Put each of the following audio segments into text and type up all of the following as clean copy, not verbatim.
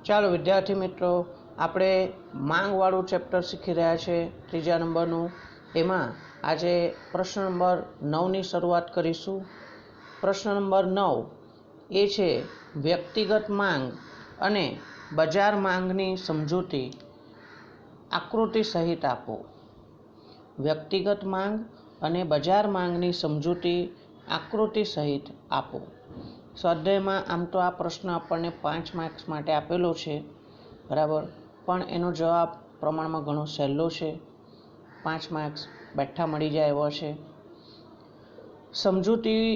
ચાલો વિદ્યાર્થી મિત્રો, આપણે માંગવાળું ચેપ્ટર શીખી રહ્યા છે 3જા નંબરનું. એમાં આજે પ્રશ્ન નંબર 9ની શરૂઆત કરીશું. પ્રશ્ન નંબર 9 એ છે વ્યક્તિગત માંગ અને બજાર માંગની સમજૂતી આકૃતિ સહિત આપો. વ્યક્તિગત માંગ અને બજાર માંગની સમજૂતી આકૃતિ સહિત આપો. સ્વાધ્યાયમાં આમ તો આ પ્રશ્ન આપણને 5 માર્ક્સ માટે આપેલો છે, બરાબર, પણ એનો જવાબ પ્રમાણમાં ઘણો સહેલો છે. 5 માર્ક્સ બેઠા મળી જાય એવો છે. સમજૂતી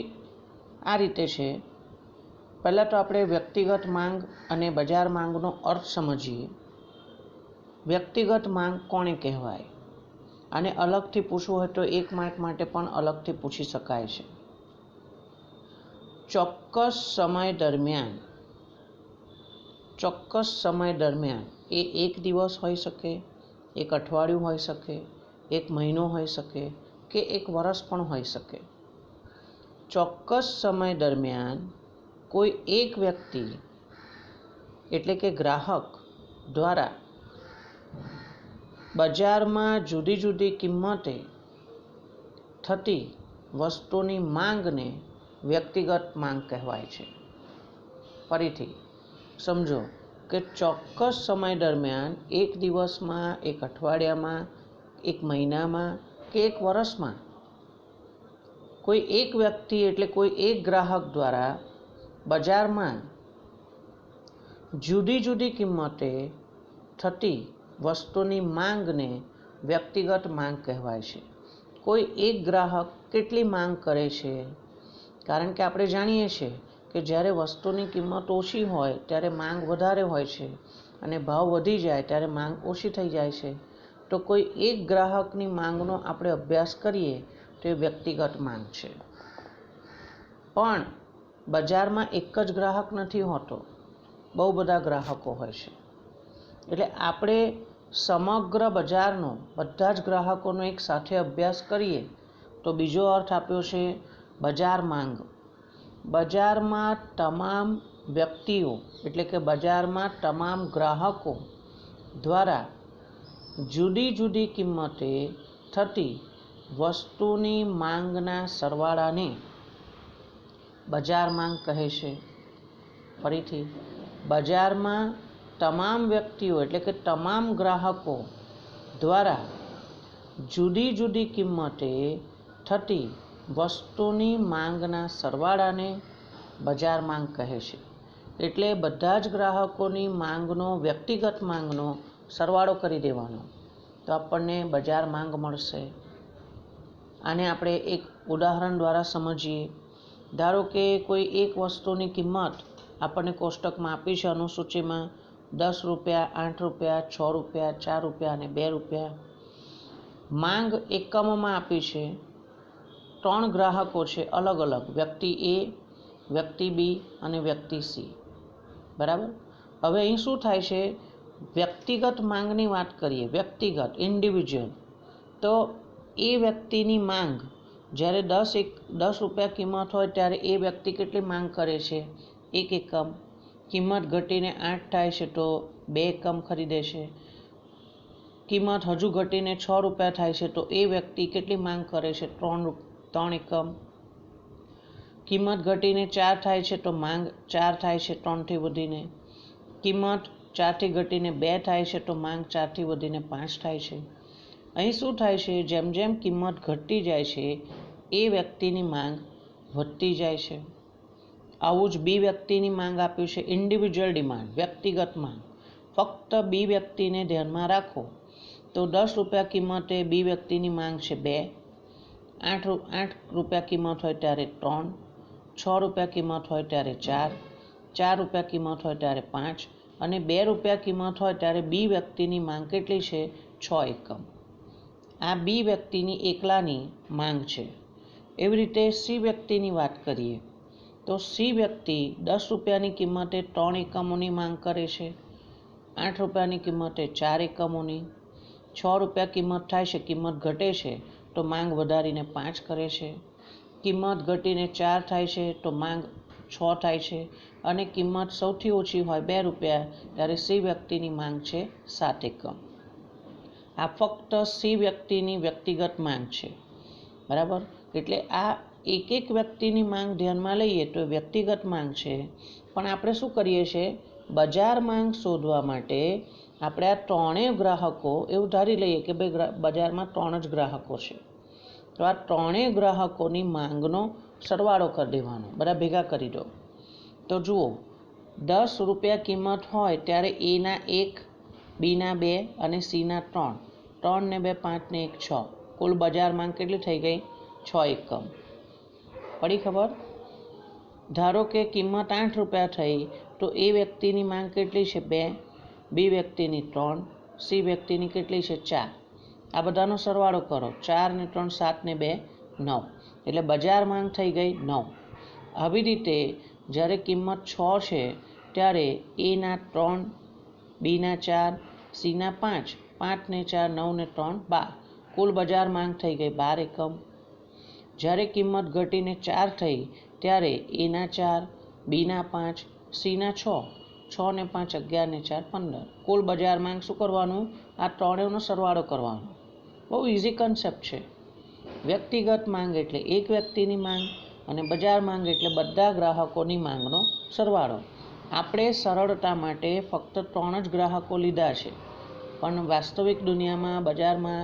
આ રીતે છે. પહેલાં તો આપણે વ્યક્તિગત માંગ અને બજાર માંગનો અર્થ સમજીએ. વ્યક્તિગત માંગ કોને કહેવાય? અને અલગથી પૂછવું હોય તો 1 માર્ક માટે પણ અલગથી પૂછી શકાય છે. ચોક્કસ સમય દરમિયાન એ 1 દિવસ હોઈ શકે, 1 અઠવાડિયું હોઈ શકે, 1 મહિનો હોઈ શકે કે 1 વર્ષ પણ હોઈ શકે. ચોક્કસ સમય દરમિયાન કોઈ એક વ્યક્તિ એટલે કે ગ્રાહક દ્વારા બજારમાં જુદી જુદી કિંમતે થતી વસ્તુની માંગને વ્યક્તિગત માંગ કહેવાય છે. ફરીથી સમજો કે ચોક્કસ સમય દરમિયાન 1 દિવસમાં, 1 અઠવાડિયામાં, 1 મહિનામાં કે 1 વર્ષમાં કોઈ એક વ્યક્તિ એટલે કોઈ એક ગ્રાહક દ્વારા બજારમાં જુદી જુદી કિંમતે થતી વસ્તુની માંગને વ્યક્તિગત માંગ કહેવાય છે. કોઈ એક ગ્રાહક કેટલી માંગ કરે છે? કારણ કે આપણે જાણીએ છીએ કે જ્યારે વસ્તુની કિંમત ઓછી હોય ત્યારે માંગ વધારે હોય છે અને ભાવ વધી જાય ત્યારે માંગ ઓછી થઈ જાય છે. તો કોઈ એક ગ્રાહકની માંગનો આપણે અભ્યાસ કરીએ તો એ વ્યક્તિગત માંગ છે. પણ બજારમાં એક જ ગ્રાહક નથી હોતો, બહુ બધા ગ્રાહકો હોય છે. એટલે આપણે સમગ્ર બજારનો, બધા જ ગ્રાહકોનો એક સાથે અભ્યાસ કરીએ તો બીજો અર્થ આપ્યો છે બજાર માંગ. બજારમાં તમામ વ્યક્તિઓ એટલે કે બજારમાં તમામ ગ્રાહકો દ્વારા જુદી જુદી કિંમતે થતી વસ્તુની માંગના સરવાળાને બજાર માંગ કહે છે. ફરીથી, બજારમાં તમામ વ્યક્તિઓ એટલે કે તમામ ગ્રાહકો દ્વારા જુદી જુદી કિંમતે થતી વસ્તુની માંગના સરવાળાને બજાર માંગ કહે છે. એટલે બધા જ ગ્રાહકોની માંગનો, વ્યક્તિગત માંગનો સરવાળો કરી દેવાનો તો આપણને બજાર માંગ મળશે. આને આપણે એક ઉદાહરણ દ્વારા સમજીએ. ધારો કે કોઈ એક વસ્તુની કિંમત આપણને કોષ્ટકમાં આપી છે અનુસૂચિમાં 10 રૂપિયા, 8 રૂપિયા, 6 રૂપિયા, 4 રૂપિયા અને 2 રૂપિયા. માંગ એકમોમાં આપી છે. 3 ગ્રાહકો છે અલગ અલગ, વ્યક્તિ એ, વ્યક્તિ બી અને વ્યક્તિ સી, બરાબર. હવે અહીં શું થાય છે? વ્યક્તિગત માંગની વાત કરીએ, વ્યક્તિગત, ઇન્ડિવિજ્યુઅલ. તો એ વ્યક્તિની માંગ જ્યારે 10 રૂપિયા કિંમત હોય ત્યારે એ વ્યક્તિ કેટલી માંગ કરે છે? 1 એકમ. કિંમત ઘટીને 8 થાય છે તો 2 એકમ ખરીદે છે. કિંમત હજુ ઘટીને 6 રૂપિયા થાય છે તો એ વ્યક્તિ કેટલી માંગ કરે છે? 3 એકમ. કિંમત ઘટીને 4 થાય છે તો માંગ 4 થાય છે 3થી વધીને. કિંમત 4થી ઘટીને 2 થાય છે તો માંગ 4થી વધીને 5 થાય છે. અહીં શું થાય છે? જેમ જેમ કિંમત ઘટતી જાય છે એ વ્યક્તિની માંગ વધતી જાય છે. આવું જ બી વ્યક્તિની માંગ આપ્યું છે, ઇન્ડિવિજ્યુઅલ ડિમાન્ડ, વ્યક્તિગત માંગ. ફક્ત બી વ્યક્તિને ધ્યાનમાં રાખો તો 10 રૂપિયા કિંમતે બી વ્યક્તિની માંગ છે 2, 8 રૂપિયા કિંમત હોય ત્યારે 3, 6 રૂપિયા કિંમત હોય ત્યારે 4, 4 રૂપિયા કિંમત હોય ત્યારે 5 અને 2 રૂપિયા કિંમત હોય ત્યારે બી વ્યક્તિની માંગ કેટલી છે? 6 એકમ. આ બી વ્યક્તિની એકલાની માંગ છે. એવી રીતે સી વ્યક્તિની વાત કરીએ તો સી વ્યક્તિ 10 રૂપિયાની કિંમતે 3 એકમોની માંગ કરે છે, 8 રૂપિયાની કિંમતે 4 એકમોની, 6 રૂપિયા કિંમત થાય છે, કિંમત ઘટે છે તો માંગ વધારીને 5 કરે છે, કિંમત ઘટીને 4 થાય છે તો માંગ 6 થાય છે અને કિંમત સૌથી ઓછી હોય 2 રૂપિયા ત્યારે સી વ્યક્તિની માંગ છે 7 એકમ. આ ફક્ત સી વ્યક્તિની વ્યક્તિગત માંગ છે, બરાબર. એટલે આ એક વ્યક્તિની માંગ ધ્યાનમાં લઈએ તો વ્યક્તિગત માંગ છે, પણ આપણે શું કરીએ છીએ, બજાર માંગ શોધવા માટે આપણે આ ત્રણેય ગ્રાહકો એવું ધારી લઈએ કે ભાઈ બજારમાં 3 જ ગ્રાહકો છે, તો આ ત્રણેય ગ્રાહકોની માંગનો સરવાળો કરી દેવાનો. બધા ભેગા કરી દો તો જુઓ, 10 રૂપિયા કિંમત હોય ત્યારે એના 1, બીના 2 અને સીના 3. 3 ને 2 5 ને 1 6. કુલ બજાર માંગ કેટલી થઈ ગઈ? 6 એકમ. પડી ખબર? ધારો કે કિંમત 8 રૂપિયા થઈ તો એ વ્યક્તિની માંગ કેટલી છે? 2, બી વ્યક્તિની 3, સી વ્યક્તિની કેટલી છે? 4. આ બધાનો સરવાળો કરો. 4 ને 3 7 ને 2 9. એટલે બજાર માંગ થઈ ગઈ 9. આવી રીતે જ્યારે કિંમત 6 છે ત્યારે એના 3, બીના 4, સીના 5, 5 ને 4 9 ને 3 12. કુલ બજાર માંગ થઈ ગઈ 12 એકમ. જ્યારે કિંમત ઘટીને 4 થઈ ત્યારે એના 4, બીના 5, સીના 6, 6 ને 5 11 ને 4 15. કુલ બજાર માંગ શું કરવાનું? આ ત્રણેયનો સરવાળો કરવાનો. બહુ ઇઝી કન્સેપ્ટ છે. વ્યક્તિગત માંગ એટલે એક વ્યક્તિની માંગ અને બજાર માંગ એટલે બધા ગ્રાહકોની માંગનો સરવાળો. આપણે સરળતા માટે ફક્ત 3 જ ગ્રાહકો લીધા છે, પણ વાસ્તવિક દુનિયામાં બજારમાં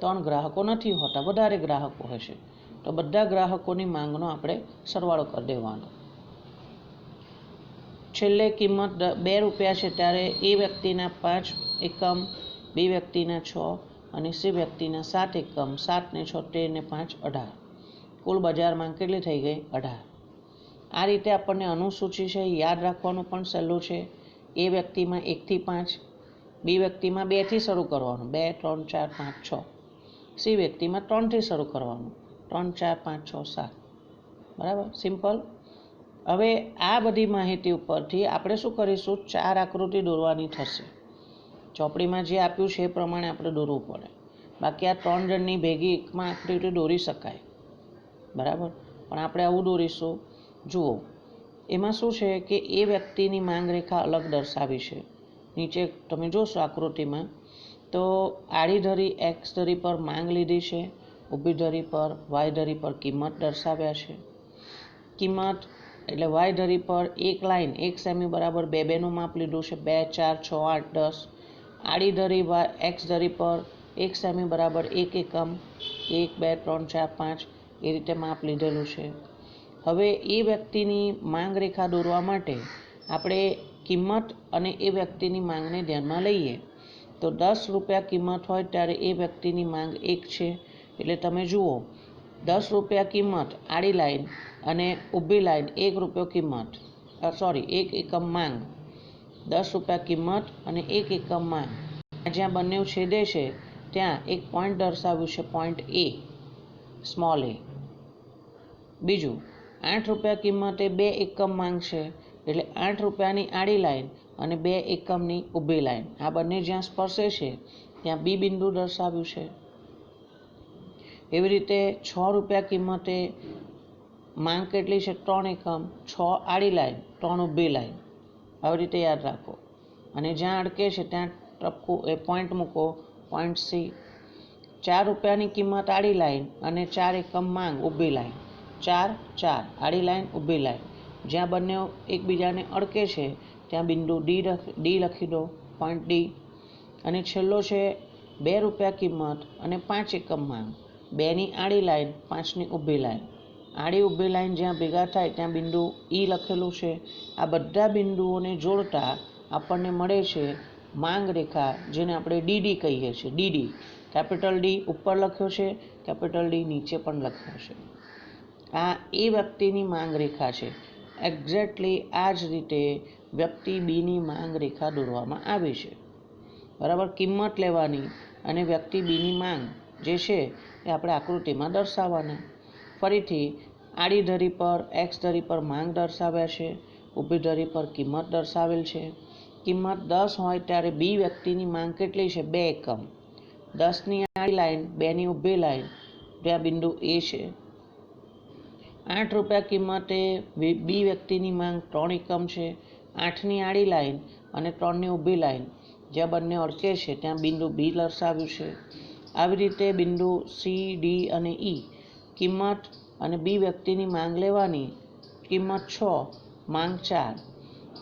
3 ગ્રાહકો નથી હોતા, વધારે ગ્રાહકો હશે, તો બધા ગ્રાહકોની માંગનો આપણે સરવાળો કરી દેવાનો. છેલ્લે કિંમત 2 રૂપિયા છે ત્યારે એ વ્યક્તિના 5 એકમ, બી વ્યક્તિના 6 અને સી વ્યક્તિના 7 એકમ. 7 ને 6 13 ને 5 18. કુલ બજાર માંગ કેટલી થઈ ગઈ? 18. આ રીતે આપણને અનુસૂચિ છે યાદ રાખવાનું પણ સહેલું છે. એ વ્યક્તિમાં 1 થી 5, બી વ્યક્તિમાં 2 થી શરૂ કરવાનું, 2 3 4 5 6. સી વ્યક્તિમાં 3 થી શરૂ કરવાનું, 3 4 5 6 7. બરાબર, સિમ્પલ. હવે આ બધી માહિતી ઉપરથી આપણે શું કરીશું? 4 આકૃતિ દોરવાની થશે. ચોપડીમાં જે આપ્યું છે એ પ્રમાણે આપણે દોરવું પડે. બાકી આ 3 જણની ભેગી એકમાં આકૃતિ દોરી શકાય, બરાબર, પણ આપણે આવું દોરીશું. જુઓ, એમાં શું છે કે એ વ્યક્તિની માંગ રેખા અલગ દર્શાવી છે. નીચે તમે જોશો આકૃતિમાં તો આડી ધરી એક્સ ધરી પર માંગ લીધી છે, ઊભી ધરી પર વાય ધરી પર કિંમત દર્શાવ્યા છે. કિંમત એટલે વાય ધરી પર એક લાઈન 1 સેમી બરાબર 2 2નું માપ લીધું છે, 2 4 6 8 10. આડી ધરી એક્સ ધરી પર 1 સેમી બરાબર 1 એકમ, 1 2 3 4 5 એ રીતે માપ લીધેલું છે. હવે એ વ્યક્તિની માંગ રેખા દોરવા માટે આપણે કિંમત અને એ વ્યક્તિની માંગને ધ્યાનમાં લઈએ તો 10 રૂપિયા કિંમત હોય ત્યારે એ વ્યક્તિની માંગ 1 છે. એટલે તમે જુઓ, 10 રૂપિયા કિંમત આડી લાઈન અને ઊભી લાઈન 1 રૂપિયો કિંમત, 1 એકમ માંગ. 10 રૂપિયા કિંમત અને 1 એકમ માંગ. જ્યાં બંને છેદે છે ત્યાં એક પોઈન્ટ દર્શાવ્યું છે, પોઈન્ટ એ, સ્મોલ એ. બીજું, 8 રૂપિયા કિંમતે 2 એકમ માંગ છે, એટલે 8 રૂપિયાની આડી લાઈન અને 2 એકમની ઊભી લાઈન, આ બંને જ્યાં સ્પર્શે છે ત્યાં બી બિંદુ દર્શાવ્યું છે. એવી રીતે 6 રૂપિયા કિંમતે માંગ કેટલી છે? 3 એકમ, 6 આડી લાઈન, 3 ઊભી લાઈન. આવી રીતે યાદ રાખો. અને જ્યાં અડકે છે ત્યાં ટપકું એ પોઈન્ટ મૂકો, પોઈન્ટ સી. 4 રૂપિયાની કિંમત આડી લાઈન અને 4 એકમ માંગ ઊભી લાઈન, 4 4 આડી લાઈન ઊભી લાઈન. જ્યાં બંને એકબીજાને અડકે છે ત્યાં બિંદુ ડી લખી દો, પોઈન્ટ ડી. અને છેલ્લો છે 2 રૂપિયા કિંમત અને 5 એકમ માંગ, 2ની આડી લાઈન, 5ની ઊભી લાઈન. આડી ઊભી લાઈન જ્યાં ભેગા થાય ત્યાં બિંદુ ઈ લખેલું છે. આ બધા બિંદુઓને જોડતા આપણને મળે છે માંગ રેખા, જેને આપણે ડીડી કહીએ છીએ. ડીડી, કેપિટલ ડી ઉપર લખ્યો છે, કેપિટલ ડી નીચે પણ લખ્યો છે. આ એ વ્યક્તિની માંગ રેખા છે. એક્ઝેક્ટલી આ જ રીતે વ્યક્તિ બીની માંગ રેખા દોરવામાં આવી છે, બરાબર. કિંમત લેવાની અને વ્યક્તિ બીની માંગ જે છે એ આપણે આકૃતિમાં દર્શાવવાના. ફરીથી આડી ધરી પર એક્સ ધરી પર માંગ દર્શાવ્યા છે, ઊભી ધરી પર કિંમત દર્શાવેલ છે. કિંમત 10 હોય ત્યારે બી વ્યક્તિની માંગ કેટલી છે? 2 એકમ. 10ની આડી લાઈન, 2ની ઊભી લાઈન, ત્યાં બિંદુ એ છે. ₹8 કિંમતે બી વ્યક્તિની માંગ 3 એકમ છે. 8ની આડી લાઈન અને 3ની ઊભી લાઈન જ્યાં બંને અડકે છે ત્યાં બિંદુ બી દર્શાવ્યું છે. આવી રીતે બિંદુ સી, ડી અને ઈ કિંમત અને બી વ્યક્તિની માંગ લેવાની. કિંમત 6, માંગ 4,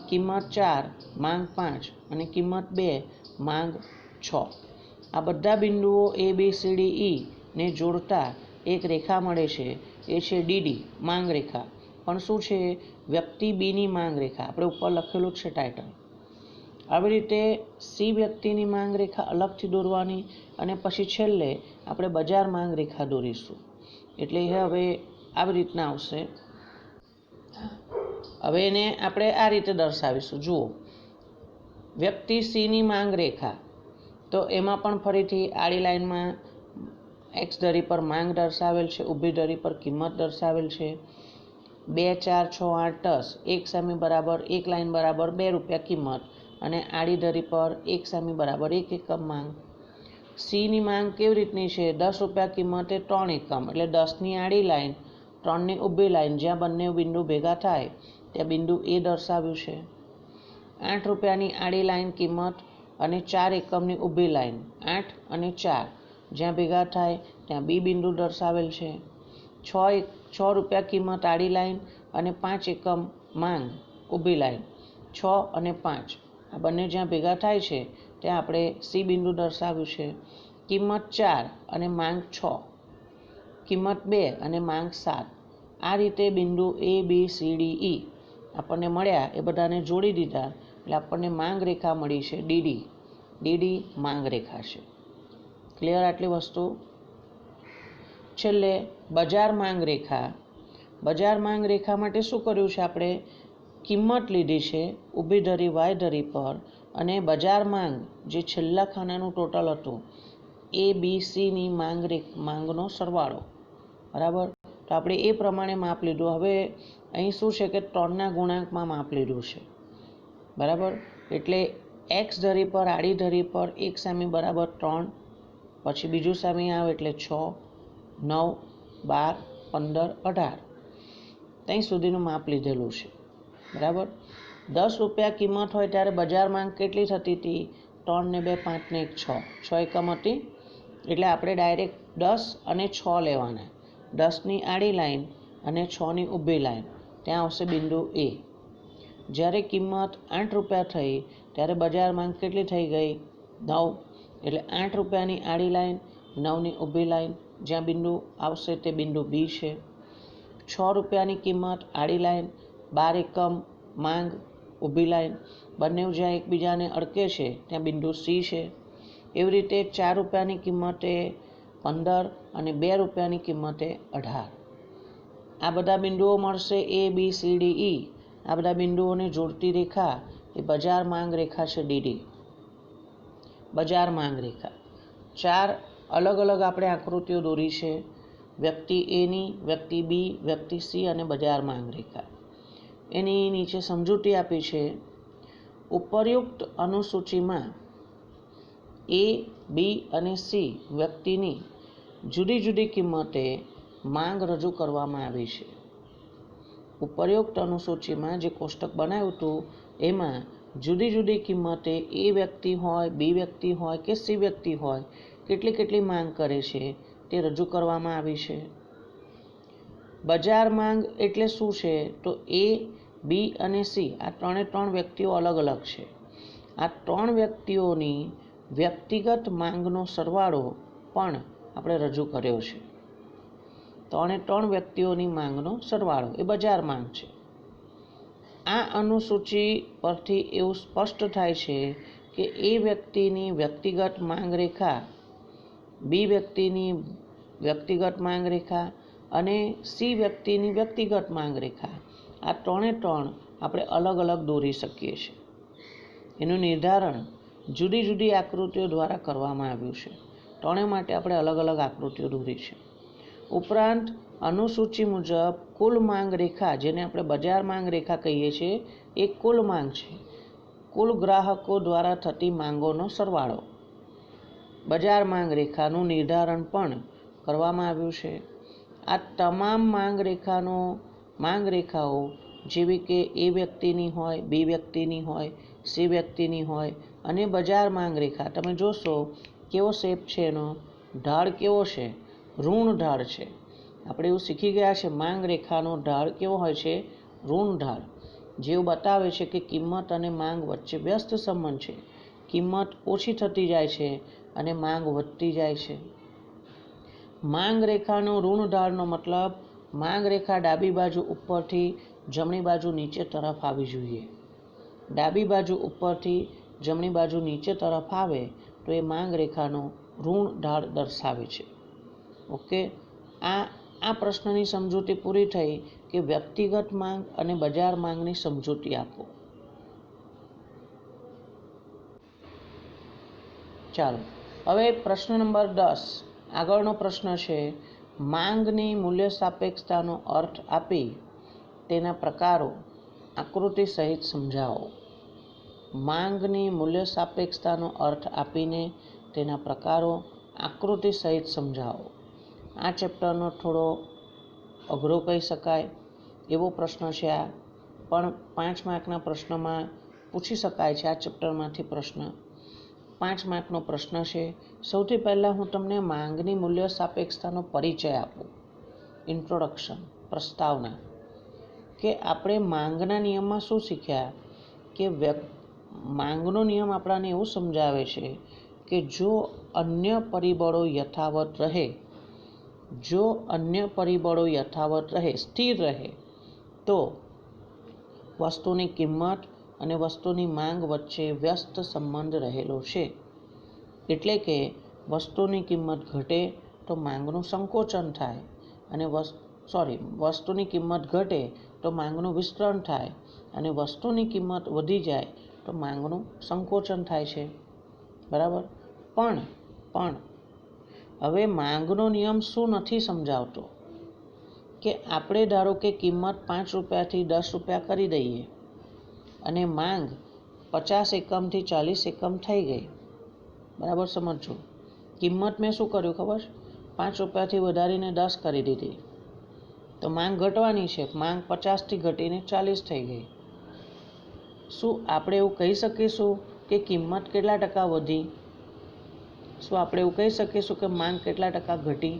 કિંમત 4, માંગ 5 અને કિંમત 2, માંગ 6. આ બધા બિંદુઓ એ, બી, સી, ડી, ઈ ને જોડતા એક રેખા મળે છે. એ છે ડીડી માંગ રેખા. પણ શું છે? વ્યક્તિ બીની માંગ રેખા. આપણે ઉપર લખેલું જ છે ટાઇટલ. આવી રીતે સી વ્યક્તિની માંગ રેખા અલગથી દોરવાની અને પછી છેલ્લે આપણે બજાર માંગ રેખા દોરીશું. એટલે હવે આવી રીતના આવશે. હવે એને આપણે આ રીતે દર્શાવીશું. જુઓ, વ્યક્તિ સીની માંગ રેખા, તો એમાં પણ ફરીથી આડી લાઈનમાં એક્સ ધરી પર માંગ દર્શાવેલ છે, ઊભી ધરી પર કિંમત દર્શાવેલ છે. 2, 4, 6, 8, 10 એક સામી બરાબર 1 લાઈન બરાબર ₹2 કિંમત અને આડી ધરી પર 1 સામી બરાબર 1 એકમ માંગ. સીની માંગ કેવી રીતની છે? ₹10 કિંમતે 3 એકમ, એટલે 10ની આડી લાઈન, 3ની ઊભી લાઈન જ્યાં બંને બિંદુ ભેગા થાય ત્યાં બિંદુ એ દર્શાવ્યું છે. ₹8ની આડી લાઈન કિંમત અને 4 એકમની ઊભી લાઈન 8 અને 4 જ્યાં ભેગા થાય ત્યાં બી બિંદુ દર્શાવેલ છે. ₹6 કિંમત આડી લાઈન અને 5 એકમ માંગ ઊભી લાઈન 6 અને 5 આ બંને જ્યાં ભેગા થાય છે ત્યાં આપણે સી બિંદુ દર્શાવ્યું છે. કિંમત 4 અને માંગ 6, કિંમત 2 અને માંગ 7. આ રીતે બિંદુ એ, બી, સી, ડી, ઈ આપણને મળ્યા. એ બધાને જોડી દીધા એટલે આપણને માંગ રેખા મળી છે ડીડી. ડીડી માંગ રેખા છે. ક્લિયર આટલી વસ્તુ? છેલ્લે બજાર માંગ રેખા. બજાર માંગ રેખા માટે શું કર્યું છે? આપણે કિંમત લીધી છે ઊભી ધરી વાય ધરી પર અને બજાર માંગ જે છેલ્લા ખાનાનું ટોટલ હતું એ, બી, સીની માંગનો સરવાળો. બરાબર? તો આપણે એ પ્રમાણે માપ લીધું. હવે અહીં શું છે કે 3ના ગુણાંકમાં માપ લીધું છે. બરાબર? એટલે એક્સ ધરી પર આડી ધરી પર 1 સામી બરાબર 3, પછી બીજું સામી આવે એટલે 6, 9, 12, 15, 18 ત્યાં સુધીનું માપ લીધેલું છે. બરાબર? ₹10 કિંમત હોય ત્યારે બજાર માંગ કેટલી થતી હતી? 3 ને 2, 5 ને 1, 6 એકમ હતી. એટલે આપણે ડાયરેક્ટ 10 અને 6 લેવાના. 10ની આડી લાઈન અને 6ની ઊભી લાઈન ત્યાં આવશે બિંદુ એ. જ્યારે કિંમત ₹8 થઈ ત્યારે બજાર માંગ કેટલી થઈ ગઈ? 9. એટલે ₹8ની આડી લાઈન, 9ની ઊભી લાઈન જ્યાં બિંદુ આવશે તે બિંદુ બી છે. ₹6ની કિંમત આડી લાઈન, 12 એકમ માંગ ઊભી લાઈન બંને જ્યાં એકબીજાને અડકે છે ત્યાં બિંદુ સી છે. એવી રીતે ₹4ની કિંમતે 15 અને ₹2ની કિંમતે 18. આ બધા બિંદુઓ મળશે એ, બી, સી, ડી, ઈ. આ બધા બિંદુઓને જોડતી રેખા એ બજાર માંગ રેખા છે ડીડી. બજાર માંગ રેખા 4 અલગ અલગ આપણે આકૃતિઓ દોરી છે. વ્યક્તિ એની, વ્યક્તિ બી, વ્યક્તિ સી અને બજાર માંગ રેખા. એની નીચે સમજૂતી આપી છે. ઉપરયુક્ત અનુસૂચિમાં એ, બી અને સી વ્યક્તિની જુદી જુદી કિંમતે માંગ રજૂ કરવામાં આવી છે. ઉપરયુક્ત અનુસૂચિમાં જે કોષ્ટક બનાવ્યું હતું એમાં જુદી જુદી કિંમતે એ વ્યક્તિ હોય, બી વ્યક્તિ હોય કે સી વ્યક્તિ હોય કેટલી માંગ કરે છે તે રજૂ કરવામાં આવી છે. બજાર માંગ એટલે શું છે? તો એ, બી અને સી આ 3 વ્યક્તિઓ અલગ અલગ છે. આ 3 વ્યક્તિઓની વ્યક્તિગત માંગનો સરવાળો પણ આપણે રજૂ કર્યો છે. 3 વ્યક્તિઓની માંગનો સરવાળો એ બજાર માંગ છે. આ અનુસૂચિ પરથી એવું સ્પષ્ટ થાય છે કે એ વ્યક્તિની વ્યક્તિગત માંગ રેખા, બી વ્યક્તિની વ્યક્તિગત માંગ રેખા અને સી વ્યક્તિની વ્યક્તિગત માંગ રેખા આ 3 આપણે અલગ અલગ દોરી શકીએ છીએ. એનું નિર્ધારણ જુદી જુદી આકૃતિઓ દ્વારા કરવામાં આવ્યું છે. 3 માટે આપણે અલગ અલગ આકૃતિઓ દોરી છે. ઉપરાંત અનુસૂચિ મુજબ કુલ માંગ રેખા, જેને આપણે બજાર માંગ રેખા કહીએ છીએ, એ કુલ માંગ છે. કુલ ગ્રાહકો દ્વારા થતી માંગોનો સરવાળો. બજાર માંગ રેખાનું નિર્ધારણ પણ કરવામાં આવ્યું છે. આ તમામ માંગ રેખાઓ જેવી કે એ વ્યક્તિની હોય, બી વ્યક્તિની હોય, સી વ્યક્તિની હોય અને બજાર માંગ રેખા, તમે જોશો કેવો શેપ છે એનો, ઢાળ કેવો છે, ઋણ ઢાળ છે. આપણે એવું શીખી ગયા છે માંગ રેખાનો ઢાળ કેવો હોય છે, ઋણ ઢાળ, જેવું બતાવે છે કે કિંમત અને માંગ વચ્ચે વ્યસ્ત સંબંધ છે. કિંમત ઓછી થતી જાય છે અને માંગ વધતી જાય છે. માંગ રેખાનો ઋણ ઢાળનો મતલબ માંગ રેખા ડાબી બાજુ ઉપરથી જમણી બાજુ નીચે તરફ આવવી જોઈએ. ડાબી બાજુ ઉપરથી જમણી બાજુ નીચે તરફ આવે તો એ માંગ રેખાનો ઋણ ઢાળ દર્શાવે છે. ઓકે, આ પ્રશ્નની સમજૂતી પૂરી થઈ કે વ્યક્તિગત માંગ અને બજાર માંગની સમજૂતી આપો. ચાલો હવે પ્રશ્ન નંબર 10. આગળનો પ્રશ્ન છે, માંગની મૂલ્ય સાપેક્ષતાનો અર્થ આપી તેના પ્રકારો આકૃતિ સહિત સમજાવો. માંગની મૂલ્ય સાપેક્ષતાનો અર્થ આપીને તેના પ્રકારો આકૃતિ સહિત સમજાવો. આ ચેપ્ટરનો થોડો અઘરો કહી શકાય એવો પ્રશ્ન છે આ, પણ 5 માર્કના પ્રશ્નમાં પૂછી શકાય છે આ ચેપ્ટરમાંથી પ્રશ્ન. 5 માર્કનો પ્રશ્ન છે. સૌથી પહેલાં હું તમને માંગની મૂલ્ય સાપેક્ષતાનો પરિચય આપું, ઇન્ટ્રોડક્શન, પ્રસ્તાવના, કે આપણે માંગના નિયમમાં શું શીખ્યા કે માંગનો નિયમ આપણને એવું સમજાવે છે કે જો અન્ય પરિબળો યથાવત રહે, સ્થિર રહે, તો વસ્તુની કિંમત અને વસ્તુની માંગ વચ્ચે વ્યસ્ત સંબંધ રહેલો છે. એટલે કે વસ્તુની કિંમત ઘટે તો માંગનું સંકોચન થાય અને વસ્તુની કિંમત ઘટે તો માંગનું વિસ્તરણ થાય અને વસ્તુની કિંમત વધી જાય તો માંગનું સંકોચન થાય છે. બરાબર. પણ હવે માંગનો નિયમ શું નથી સમજાવતો કે આપણે ધારો કે કિંમત 5 રૂપિયાથી 10 રૂપિયા કરી દઈએ અને માંગ 50 એકમથી 40 એકમ થઈ ગઈ. બરાબર, સમજો. કિંમત મેં શું કર્યું ખબર, 5 રૂપિયાથી વધારીને 10 કરી દીધી, તો માંગ ઘટવાની છે. માંગ 50થી ઘટીને 40 થઈ ગઈ. શું આપણે એવું કહી શકીશું કે કિંમત કેટલા ટકા વધી? શું આપણે એવું કહી શકીશું કે માંગ કેટલા ટકા ઘટી?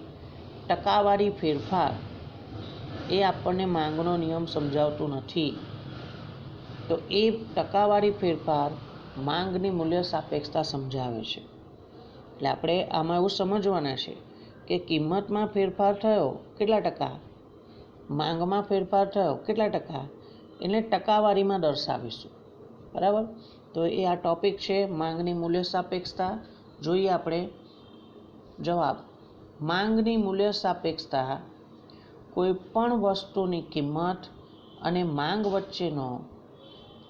ટકાવારી ફેરફાર એ આપણને માંગનો નિયમ સમજાવતું નથી. તો એ ટકાવારી ફેરફાર માંગની મૂલ્ય સાપેક્ષતા સમજાવે છે. એટલે આપણે આમાં એવું સમજવાના છે કે કિંમતમાં ફેરફાર થયો કેટલા ટકા, માંગમાં ફેરફાર થયો કેટલા ટકા, એટલે ટકાવારીમાં દર્શાવીશું. બરાબર. તો એ આ ટોપિક છે માંગની મૂલ્ય સાપેક્ષતા. જોઈએ આપણે જવાબ. માંગની મૂલ્ય સાપેક્ષતા કોઈ પણ વસ્તુની કિંમત અને માંગ વચ્ચેનો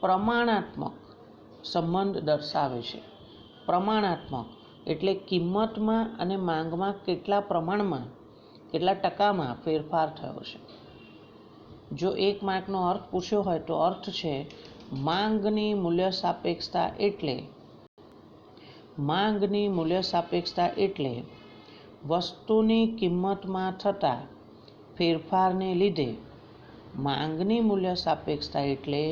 પ્રમાણાત્મક સંબંધ દર્શાવે છે. પ્રમાણાત્મક એટલે કિંમતમાં અને માંગમાં કેટલા પ્રમાણમાં, કેટલા ટકામાં ફેરફાર થયો છે. જો 1 માર્કનો અર્થ પૂછ્યો હોય તો અર્થ છે માંગની મૂલ્ય સાપેક્ષતા એટલે વસ્તુની કિંમતમાં થતા ફેરફારને લીધે. માંગની મૂલ્ય સાપેક્ષતા એટલે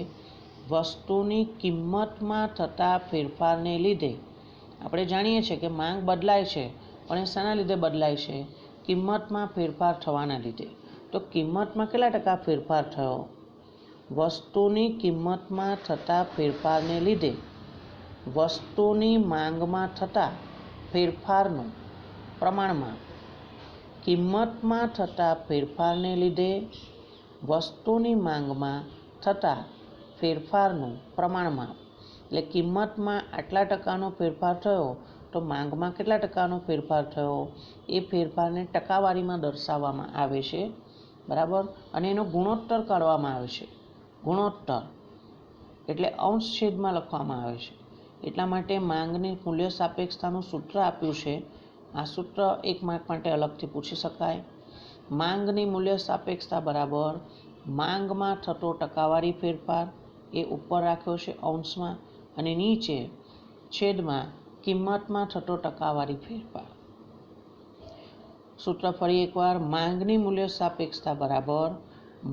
વસ્તુની કિંમતમાં થતા ફેરફારને લીધે. આપણે જાણીએ છીએ કે માંગ બદલાય છે, પણ એ શાના લીધે બદલાય છે? કિંમતમાં ફેરફાર થવાના લીધે. તો કિંમતમાં કેટલા ટકા ફેરફાર થયો? વસ્તુની કિંમતમાં થતા ફેરફારને લીધે વસ્તુની માંગમાં થતા ફેરફારનું પ્રમાણમાં. કિંમતમાં થતા ફેરફારને લીધે વસ્તુની માંગમાં થતા ફેરફારનું પ્રમાણમાં. એટલે કિંમતમાં આટલા ટકાનો ફેરફાર થયો તો માંગમાં કેટલા ટકાનો ફેરફાર થયો, એ ફેરફારને ટકાવારીમાં દર્શાવવામાં આવે છે. બરાબર. અને એનો ગુણોત્તર કાઢવામાં આવે છે. ગુણોત્તર એટલે અંશ છેદમાં લખવામાં આવે છે. એટલા માટે માંગની મૂલ્ય સાપેક્ષતાનું સૂત્ર આપ્યું છે. આ સૂત્ર 1 માર્ક માટે અલગથી પૂછી શકાય. માંગની મૂલ્ય સાપેક્ષતા બરાબર માંગમાં થતો ટકાવારી ફેરફાર, એ ઉપર રાખ્યો છે અંશમાં, અને નીચે છેદમાં કિંમતમાં થતો ટકાવારી ફેરફાર. સૂત્ર ફરી એકવાર, માંગની મૂલ્ય સાપેક્ષતા બરાબર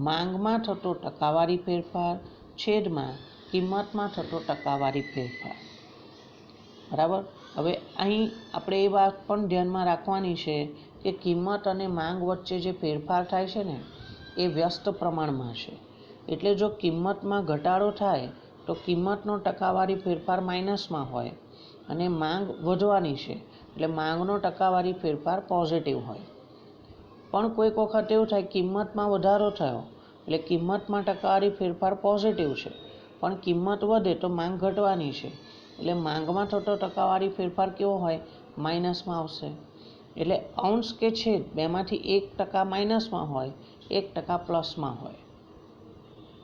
માંગમાં થતો ટકાવારી ફેરફાર છેદમાં કિંમતમાં થતો ટકાવારી ફેરફાર. બરાબર. હવે અહીં આપણે એ વાત પણ ધ્યાનમાં રાખવાની છે કે કિંમત અને માંગ વચ્ચે જે ફેરફાર થાય છે ને એ વ્યસ્ત પ્રમાણમાં છે. એટલે જો કિંમતમાં ઘટાડો થાય તો કિંમતનો ટકાવારી ફેરફાર માઇનસમાં હોય અને માંગ વધવાની છે એટલે માંગનો ટકાવારી ફેરફાર પોઝિટિવ હોય. પણ કોઈક વખત એવું થાય કિંમતમાં વધારો થયો એટલે કિંમતમાં ટકાવારી ફેરફાર પોઝિટિવ છે, પણ કિંમત વધે તો માંગ ઘટવાની છે એટલે માંગમાં થતો ટકાવારી ફેરફાર કેવો હોય? માઇનસમાં આવશે. એટલે અંશ કે છેદ બેમાંથી 1% માઇનસમાં હોય, 1% પ્લસમાં હોય.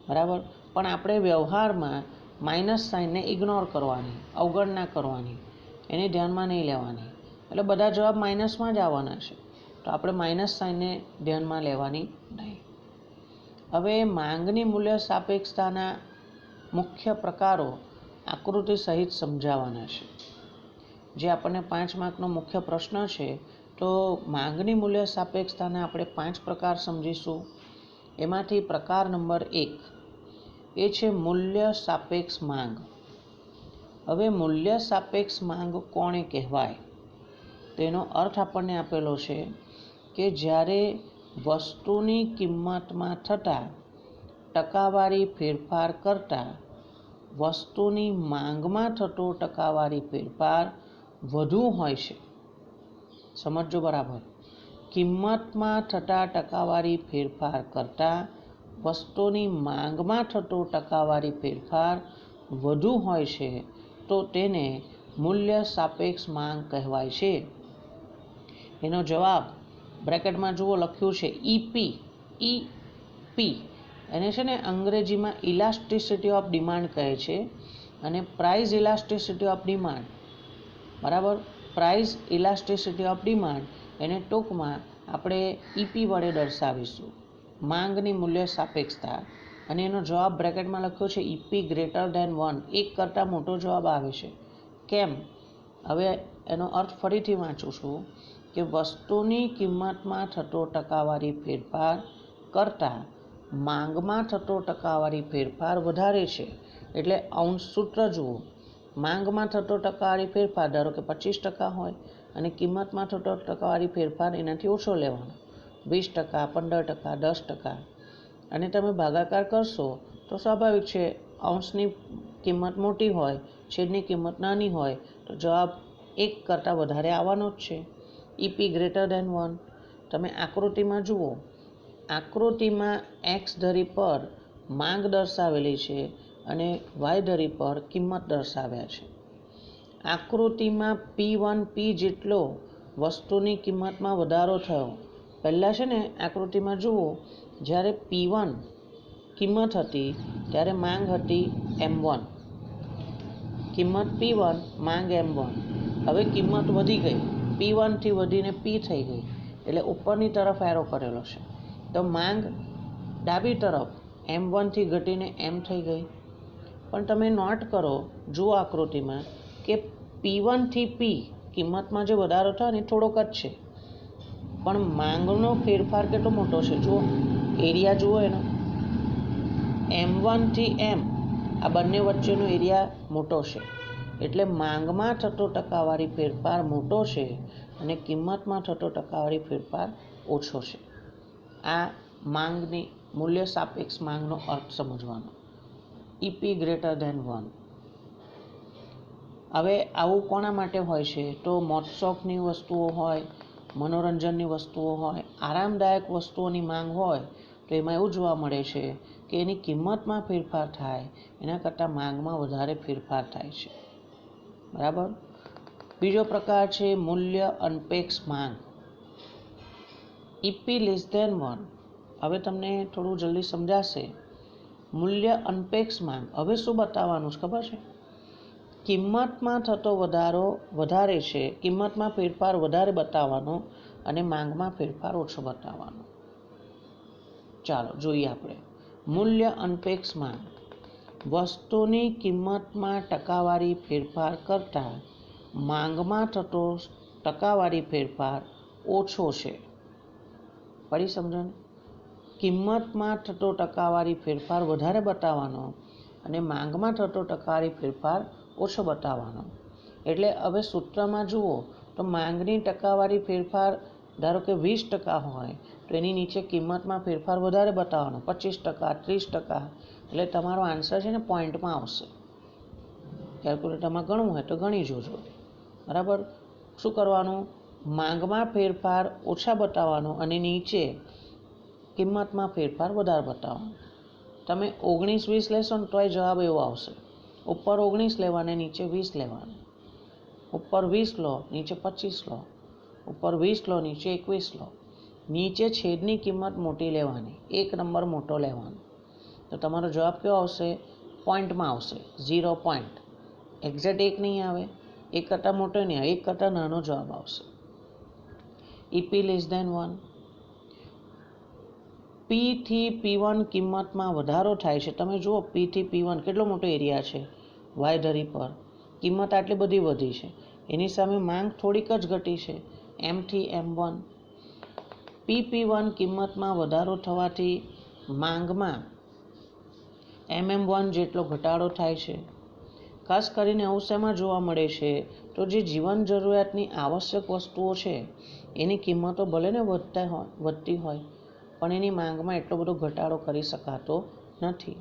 બરાબર. પણ આપણે વ્યવહારમાં માઇનસ સાઇનને ઇગ્નોર કરવાની, અવગણના કરવાની, એને ધ્યાનમાં નહીં લેવાની. એટલે બધા જવાબ માઇનસમાં જ આવવાના છે, તો આપણે માઇનસ સાઇનને ધ્યાનમાં લેવાની નહીં. હવે માંગની મૂલ્ય સાપેક્ષતાના મુખ્ય પ્રકારો આકૃતિ સહિત સમજાવવાના છે. જે આપણને 5 માર્કનો મુખ્ય પ્રશ્ન છે, તો માંગની મૂલ્ય સાપેક્ષતાના આપણે 5 પ્રકાર સમજીશું. એમાંથી પ્રકાર નંબર 1 એ છે મૂલ્ય સાપેક્ષ માંગ. હવે મૂલ્ય સાપેક્ષ માંગ કોને કહેવાય? તેનો અર્થ આપણને આપેલો છે કે જ્યારે વસ્તુની કિંમતમાં થતા ટકાવારી ફેરફાર કરતાં વસ્તુની માંગમાં થતો ટકાવારી ફેરફાર વધુ હોય છે. સમજો બરાબર. કિંમતમાં થતા ટકાવારી ફેરફાર કરતાં વસ્તુની માંગમાં થતો ટકાવારી ફેરફાર વધુ હોય છે તો તેને મૂલ્ય સાપેક્ષ માંગ કહેવાય છે. એનો જવાબ બ્રેકેટમાં જુઓ લખ્યું છે ઈપી. ઈપી એને છે ને અંગ્રેજીમાં ઇલાસ્ટિસિટી ઓફ ડિમાન્ડ કહે છે અને પ્રાઇસ ઇલાસ્ટિસિટી ઓફ ડિમાન્ડ, બરાબર, પ્રાઇસ ઇલાસ્ટિસિટી ઓફ ડિમાન્ડ એને ટૂંકમાં આપણે ઈપી વડે દર્શાવીશું, માંગની મૂલ્ય સાપેક્ષતા. અને એનો જવાબ બ્રેકેટમાં લખ્યો છે ઈપી ગ્રેટર ધેન 1, 1 કરતાં મોટો જવાબ આવે છે. કેમ? હવે એનો અર્થ ફરીથી વાંચું છું કે વસ્તુની કિંમતમાં થતો ટકાવારી ફેરફાર કરતાં માંગમાં થતો ટકાવારી ફેરફાર વધારે છે. એટલે અંશ સૂત્ર જુઓ, માંગમાં થતો ટકાવારી ફેરફાર ધારો કે 25% હોય અને કિંમતમાં થતો ટકાવારી ફેરફાર એનાથી ઓછો લેવાનો, 20%, 15%, 10%. અને તમે ભાગાકાર કરશો તો સ્વાભાવિક છે અંશની કિંમત મોટી હોય, છેદની કિંમત નાની હોય તો જવાબ 1 કરતાં વધારે આવવાનો જ છે. EP greater than 1. તમે આકૃતિમાં જુઓ, આકૃતિમાં એક્સ ધરી પર માંગ દર્શાવેલી છે અને વાય ધરી પર કિંમત દર્શાવ્યા છે. આકૃતિમાં P1P જેટલો વસ્તુની કિંમતમાં વધારો થયો. પહેલાં છે ને આકૃતિમાં જુઓ, જ્યારે P1 કિંમત હતી ત્યારે માંગ હતી M1. કિંમત P1, માંગ M1. હવે કિંમત વધી ગઈ, P1થી વધીને P થઈ ગઈ, એટલે ઉપરની તરફ એરો કરેલો છે. તો માંગ ડાબી તરફ M1થી ઘટીને M થઈ ગઈ. પણ તમે નોટ કરો, જુઓ આકૃતિમાં કે P1થી P કિંમતમાં જે વધારો થયો ને થોડોક જ છે, પણ માંગનો ફેરફાર કેટલો મોટો છે. જુઓ એરિયા, જુઓ એનો M1થી M આ બંને વચ્ચેનો એરિયા મોટો છે. એટલે માંગમાં થતો ટકાવારી ફેરફાર મોટો છે અને કિંમતમાં થતો ટકાવારી ફેરફાર ઓછો છે. આ માંગની મૂલ્ય સાપેક્ષ માંગનો અર્થ સમજવાનો. EP greater than 1. હવે આવું કોના માટે હોય છે? તો મોજશોખની વસ્તુઓ હોય, મનોરંજનની વસ્તુઓ હોય, આરામદાયક વસ્તુઓની માંગ હોય તો એમાં એવું જોવા મળે છે કે એની કિંમતમાં ફેરફાર થાય એના કરતાં માંગમાં વધારે ફેરફાર થાય છે. બરાબર. બીજો પ્રકાર છે મૂલ્ય અનપેક્ષ માંગ. EP less than 1. હવે તમને થોડું જલ્દી સમજાશે. મૂલ્ય અનપેક્ષ માંગ હવે શું બતાવવાનું છે ખબર છે? કિંમતમાં થતો વધારો વધારે છે, કિંમતમાં ફેરફાર વધારે બતાવવાનો અને માંગમાં ફેરફાર ઓછો બતાવવાનો. ચાલો જોઈએ આપણે. મૂલ્ય અનપેક્ષ માંગ વસ્તુની કિંમતમાં ટકાવારી ફેરફાર કરતાં માંગમાં થતો ટકાવારી ફેરફાર ઓછો છે. પડી સમજણ? કિંમતમાં થતો ટકાવારી ફેરફાર વધારે બતાવવાનો અને માંગમાં થતો ટકાવારી ફેરફાર ઓછો બતાવવાનો. એટલે હવે સૂત્રમાં જુઓ તો માંગની ટકાવારી ફેરફાર ધારો કે 20% હોય તો એની નીચે કિંમતમાં ફેરફાર વધારે બતાવવાનો, 25%, 30%. એટલે તમારો આન્સર છે ને પોઈન્ટમાં આવશે. કેલ્ક્યુલેટરમાં ગણવું હોય તો ગણી જોજો. બરાબર? શું કરવાનું? માંગમાં ફેરફાર ઓછા બતાવવાનો અને નીચે કિંમતમાં ફેરફાર વધારે બતાવવાનો. તમે 19-20 લેશો ને તોય જવાબ એવો આવશે. ઉપર 19 લેવાને, નીચે 20 લેવાને. ઉપર 20 લો, નીચે 25 લો. ઉપર 20 લો, નીચે 21 લો. નીચે છેદની કિંમત મોટી લેવાની, 1 નંબર મોટો લેવાનો. તો તમારો જવાબ કેવો આવશે? પોઈન્ટમાં આવશે, 0 પોઈન્ટ. એક્ઝેક્ટ 1 નહીં આવે, 1 કરતાં મોટો નહીં આવે, 1 કરતાં નાનો જવાબ આવશે. EP <1. P થી P1 કિંમતમાં વધારો થાય છે. તમે જુઓ P થી P1 કેટલો મોટો એરિયા છે વાય ધરી પર. કિંમત આટલી બધી વધી છે, એની સામે માંગ થોડીક જ ઘટી છે, M થી M1. PP1 કિંમતમાં વધારો થવાથી માંગમાં MM1 જેટલો ઘટાડો થાય છે. ખાસ કરીને આવું શેમાં જોવા મળે છે? તો જે જીવન જરૂરિયાતની આવશ્યક વસ્તુઓ છે એની કિંમતો ભલે ને વધતી હોય પણ એની માંગમાં એટલો બધો ઘટાડો કરી શકાતો નથી.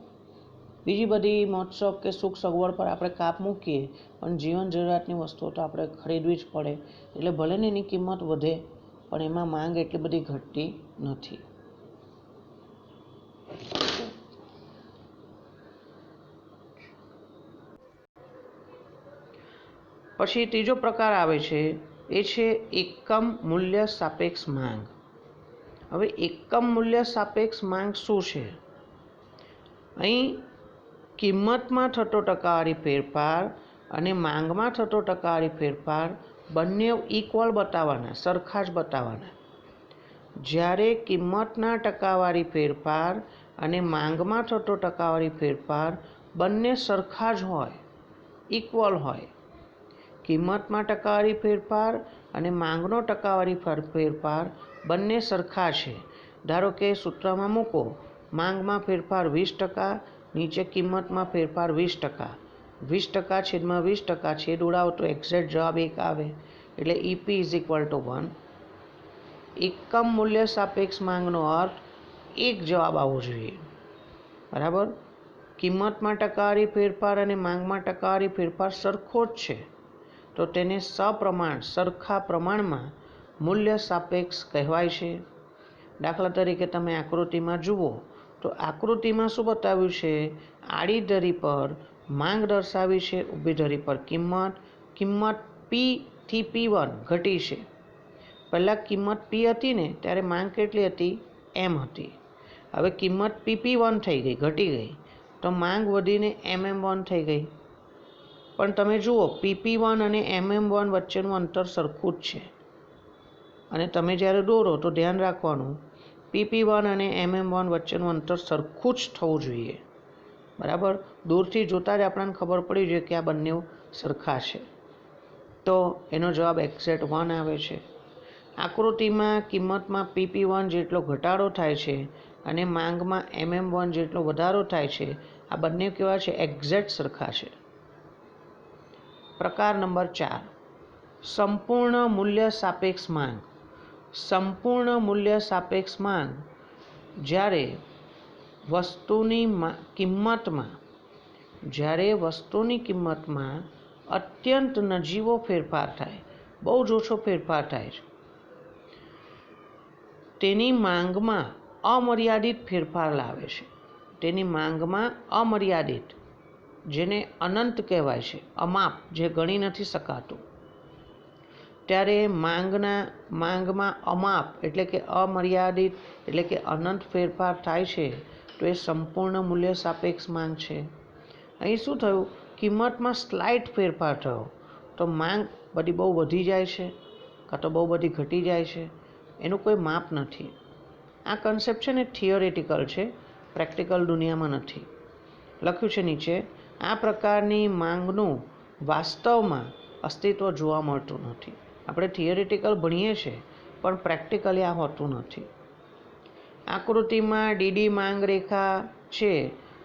બીજી બધી મોજ-શોખ કે સુખ સગવડ પર આપણે કાપ મૂકીએ પણ જીવન જરૂરિયાતની વસ્તુઓ તો આપણે ખરીદવી જ પડે. એટલે ભલે ને એની કિંમત વધે પણ એમાં માંગ એટલી બધી ઘટતી નથી. પછી ત્રીજો પ્રકાર આવે છે એ છે એકમ મૂલ્ય સાપેક્ષ માંગ. હવે એકમ મૂલ્ય સાપેક્ષ માંગ શું છે? અહીં કિંમતમાં થતો ટકાવારી ફેરફાર અને માંગમાં થતો ટકાવારી ફેરફાર બંને ઇક્વલ બતાવવાના, સરખા જ બતાવવાના. જ્યારે કિંમતના ટકાવારી ફેરફાર અને માંગમાં થતો ટકાવારી ફેરફાર બંને સરખા જ હોય, ઇક્વલ હોય. કિંમતમાં ટકાવારી ફેરફાર અને માંગનો ટકાવારી ફેરફાર બંને સરખા છે. ધારો કે સૂત્રમાં મૂકો, માંગમાં ફેરફાર 20%, નીચે કિંમતમાં ફેરફાર 20%. 20% છેદમાં 20%, છેદ ઉડાવો તો એક્ઝેક્ટ જવાબ 1 આવે. એટલે EP = 1. એકમ મૂલ્ય સાપેક્ષ માંગનો અર્થ 1 જવાબ આવવો જોઈએ. બરાબર? કિંમતમાં ટકાવારી ફેરફાર અને માંગમાં ટકાવારી ફેરફાર સરખો જ છે તો તેને સપ્રમાણ, સરખા પ્રમાણમાં મૂલ્ય સાપેક્ષ કહેવાય છે. દાખલા તરીકે તમે આકૃતિમાં જુઓ તો આકૃતિમાં શું બતાવ્યું છે? આડી ધરી પર માંગ દર્શાવી છે, ઊભી ધરી પર કિંમત. કિંમત P થી P1 ઘટી છે. પહેલાં કિંમત P હતી ને ત્યારે માંગ કેટલી હતી? M હતી. હવે કિંમત PP1 થઈ ગઈ, ઘટી ગઈ, તો માંગ વધીને MM1 થઈ ગઈ. પણ તમે જુઓ PP1 અને MM1 વચ્ચેનું અંતર સરખું જ છે. અને તમે જ્યારે દોરો તો ધ્યાન રાખવાનું, PP1 અને MM1 વચ્ચેનું અંતર સરખું જ થવું જોઈએ. બરાબર? દૂરથી જોતાં જ આપણને ખબર પડી જોઈએ કે આ બંને સરખા છે. તો એનો જવાબ એક્ઝેક્ટ 1 આવે છે. આકૃતિમાં કિંમતમાં PP1 જેટલો ઘટાડો થાય છે અને માંગમાં MM1 જેટલો વધારો થાય છે. આ બંને કેવા છે? એક્ઝેક્ટ સરખા છે. પ્રકાર નંબર 4, સંપૂર્ણ મૂલ્ય સાપેક્ષ માંગ. સંપૂર્ણ મૂલ્ય સાપેક્ષ માંગ જ્યારે વસ્તુની કિંમતમાં અત્યંત નજીવો ફેરફાર થાય, બહુ જ ઓછો ફેરફાર થાય છે, તેની માંગમાં અમર્યાદિત ફેરફાર લાવે છે. તેની માંગમાં અમર્યાદિત, જેને અનંત કહેવાય છે, અમાપ, જે ગણી નથી શકાતું. ત્યારે માંગમાં અમાપ એટલે કે અમર્યાદિત એટલે કે અનંત ફેરફાર થાય છે તો એ સંપૂર્ણ મૂલ્ય સાપેક્ષ માંગ છે. અહીં શું થયું? કિંમતમાં સ્લાઇટ ફેરફાર થયો તો માંગ બધી બહુ વધી જાય છે કાં તો બહુ બધી ઘટી જાય છે. એનું કોઈ માપ નથી. આ કન્સેપ્ટ છે ને થિયોરેટિકલ છે, પ્રેક્ટિકલ દુનિયામાં નથી. લખ્યું છે નીચે, આ પ્રકારની માંગનું વાસ્તવમાં અસ્તિત્વ જોવા મળતું નથી. આપણે થિયોરેટિકલ ભણીએ છીએ પણ પ્રેક્ટિકલી આ હોતું નથી. આકૃતિમાં ડીડી માંગ રેખા છે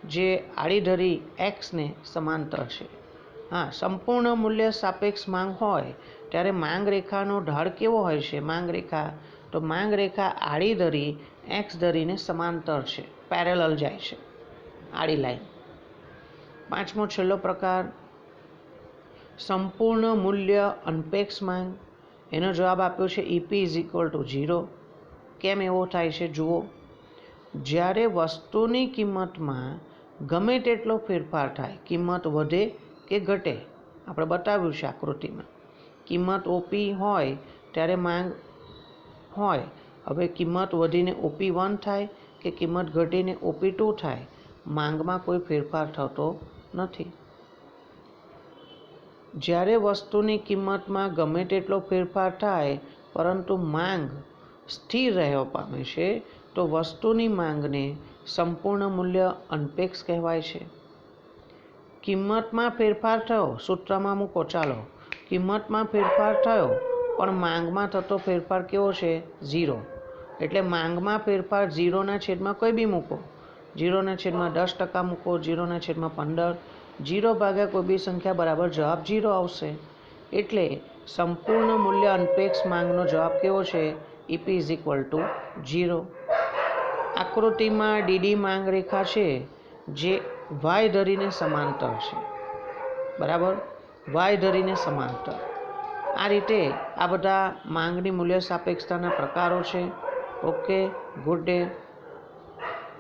જે આડી ધરી એક્સને સમાંતર છે. હા, સંપૂર્ણ મૂલ્ય સાપેક્ષ માંગ હોય ત્યારે માંગ રેખાનો ઢાળ કેવો હોય છે? માંગ રેખા આડી ધરી એક્સ ધરીને સમાંતર છે, પેરેલલ જાય છે, આડી લાઈન. પાંચમો છેલ્લો પ્રકાર, સંપૂર્ણ મૂલ્ય અનપેક્ષ માંગ. એનો જવાબ આપ્યો છે EP = 0. કેમ એવો થાય છે જુઓ. જ્યારે વસ્તુની કિંમતમાં ગમે તેટલો ફેરફાર થાય, કિંમત વધે કે ઘટે, આપણે બતાવ્યું છે આકૃતિમાં. કિંમત OP હોય ત્યારે માંગ હોય. હવે કિંમત વધીને OP1 થાય કે કિંમત ઘટીને OP2 થાય, માંગમાં કોઈ ફેરફાર થતો નથી. જ્યારે વસ્તુની કિંમતમાં ગમે તેટલો ફેરફાર થાય પરંતુ માંગ સ્થિર રહેવા પામે છે, તો વસ્તુની માંગને સંપૂર્ણ મૂલ્ય અનપેક્ષ કહેવાય છે. કિંમતમાં ફેરફાર થયો, સૂત્રમાં મૂકો ચાલો. કિંમતમાં ફેરફાર થયો પણ માંગમાં થતો ફેરફાર કેવો છે? 0. એટલે માંગમાં ફેરફાર 0/છેદમાં કોઈ બી મૂકો. 0/10% મૂકો, 0/15, 0 ભાગ્યા કોઈ બી સંખ્યા બરાબર જવાબ 0 આવશે. એટલે સંપૂર્ણ મૂલ્ય અનપેક્ષ માંગનો જવાબ કેવો છે? EP = 0. આકૃતિમાં ડીડી માંગ રેખા છે જે વાય ધરીને સમાંતર છે, બરાબર, વાય ધરીને સમાંતર. આ રીતે આ બધા માંગની મૂલ્ય સાપેક્ષતાના પ્રકારો છે. Okay, good day.